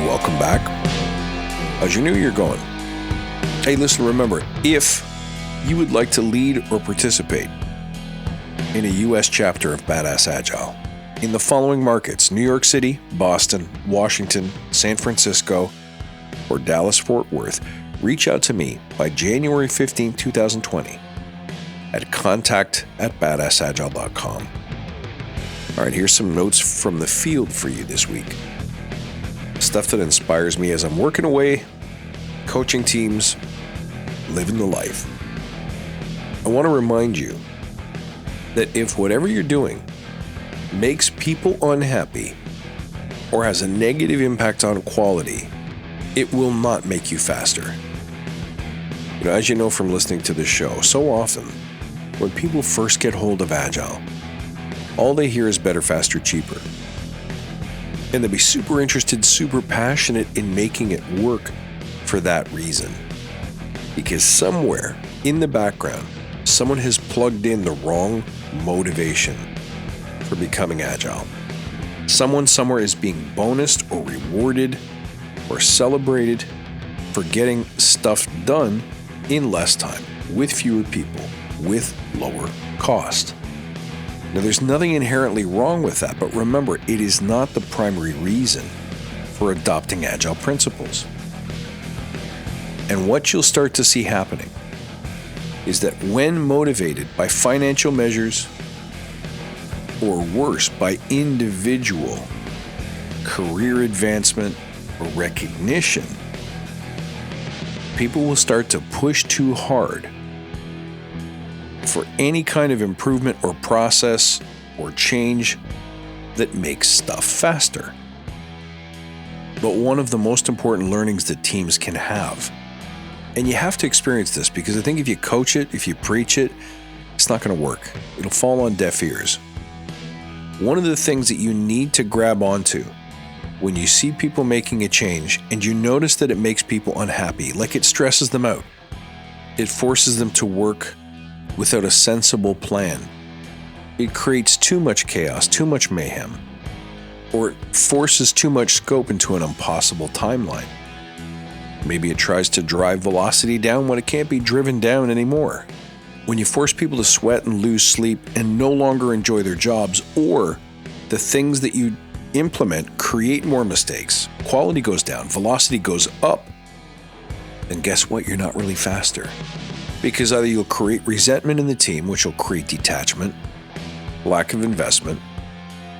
welcome back. How's your new year going? Hey, listen, remember, if you would like to lead or participate in a U.S. chapter of Badass Agile in the following markets: New York City, Boston, Washington, San Francisco, or Dallas-Fort Worth, reach out to me by January 15, 2020 at contact@badassagile.com. All right, here's some notes from the field for you this week. Stuff that inspires me as I'm working away, coaching teams, living the life. I want to remind you that if whatever you're doing makes people unhappy or has a negative impact on quality, it will not make you faster. As you know from listening to this show, so often when people first get hold of Agile, all they hear is better, faster, cheaper. And they'll be super interested, super passionate in making it work for that reason. Because somewhere in the background, someone has plugged in the wrong motivation for becoming Agile. Someone somewhere is being bonused or rewarded or celebrated for getting stuff done in less time, with fewer people, with lower cost. Now, there's nothing inherently wrong with that, but remember, it is not the primary reason for adopting Agile principles. And what you'll start to see happening is that when motivated by financial measures, or worse, by individual career advancement or recognition, people will start to push too hard for any kind of improvement or process or change that makes stuff faster. But one of the most important learnings that teams can have, and you have to experience this because I think if you coach it, if you preach it, it's not going to work. It'll fall on deaf ears. One of the things that you need to grab onto when you see people making a change and you notice that it makes people unhappy, like it stresses them out, it forces them to work without a sensible plan, it creates too much chaos, too much mayhem, or it forces too much scope into an impossible timeline. Maybe it tries to drive velocity down when it can't be driven down anymore. When you force people to sweat and lose sleep and no longer enjoy their jobs, or the things that you implement create more mistakes, quality goes down, velocity goes up, then guess what? You're not really faster. Because either you'll create resentment in the team, which will create detachment, lack of investment,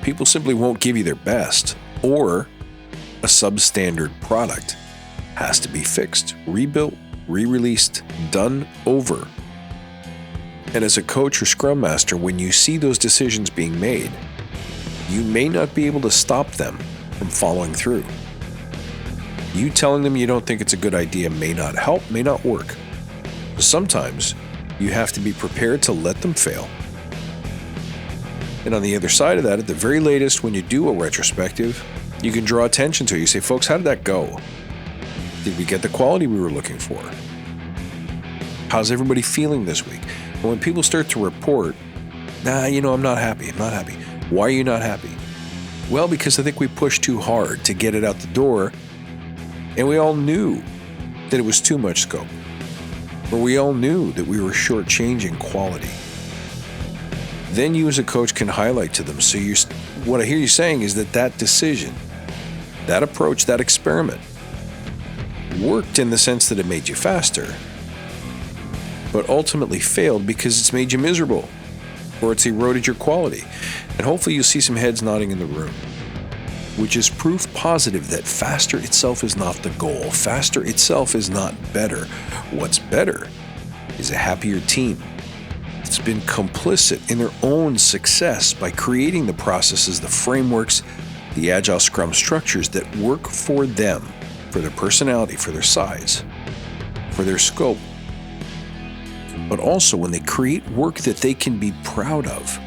people simply won't give you their best, or a substandard product has to be fixed, rebuilt, re-released, done over. And as a coach or scrum master, when you see those decisions being made, you may not be able to stop them from following through. You telling them you don't think it's a good idea may not help, may not work. Sometimes you have to be prepared to let them fail. And on the other side of that, at the very latest, when you do a retrospective, you can draw attention to it. You say, folks, how did that go? Did we get the quality we were looking for? How's everybody feeling this week? And when people start to report, I'm not happy. Why are you not happy? Well, because I think we pushed too hard to get it out the door, and we all knew that it was too much scope. Or we all knew that we were shortchanging quality. Then you as a coach can highlight to them. So what I hear you saying is that decision, that approach, that experiment worked in the sense that it made you faster, but ultimately failed because it's made you miserable or it's eroded your quality. And hopefully you'll see some heads nodding in the room, which is proof positive that faster itself is not the goal. Faster itself is not better. What's better is a happier team that's been complicit in their own success by creating the processes, the frameworks, the Agile Scrum structures that work for them, for their personality, for their size, for their scope. But also when they create work that they can be proud of,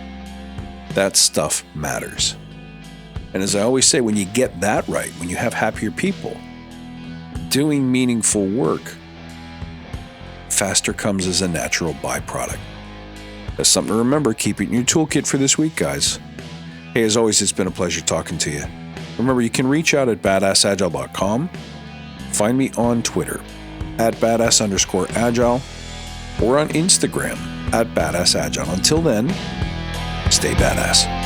that stuff matters. And as I always say, when you get that right, when you have happier people doing meaningful work, faster comes as a natural byproduct. That's something to remember. Keep it in your toolkit for this week, guys. Hey, as always, it's been a pleasure talking to you. Remember, you can reach out at badassagile.com. Find me on Twitter at badass_agile or on Instagram at badassagile. Until then, stay badass.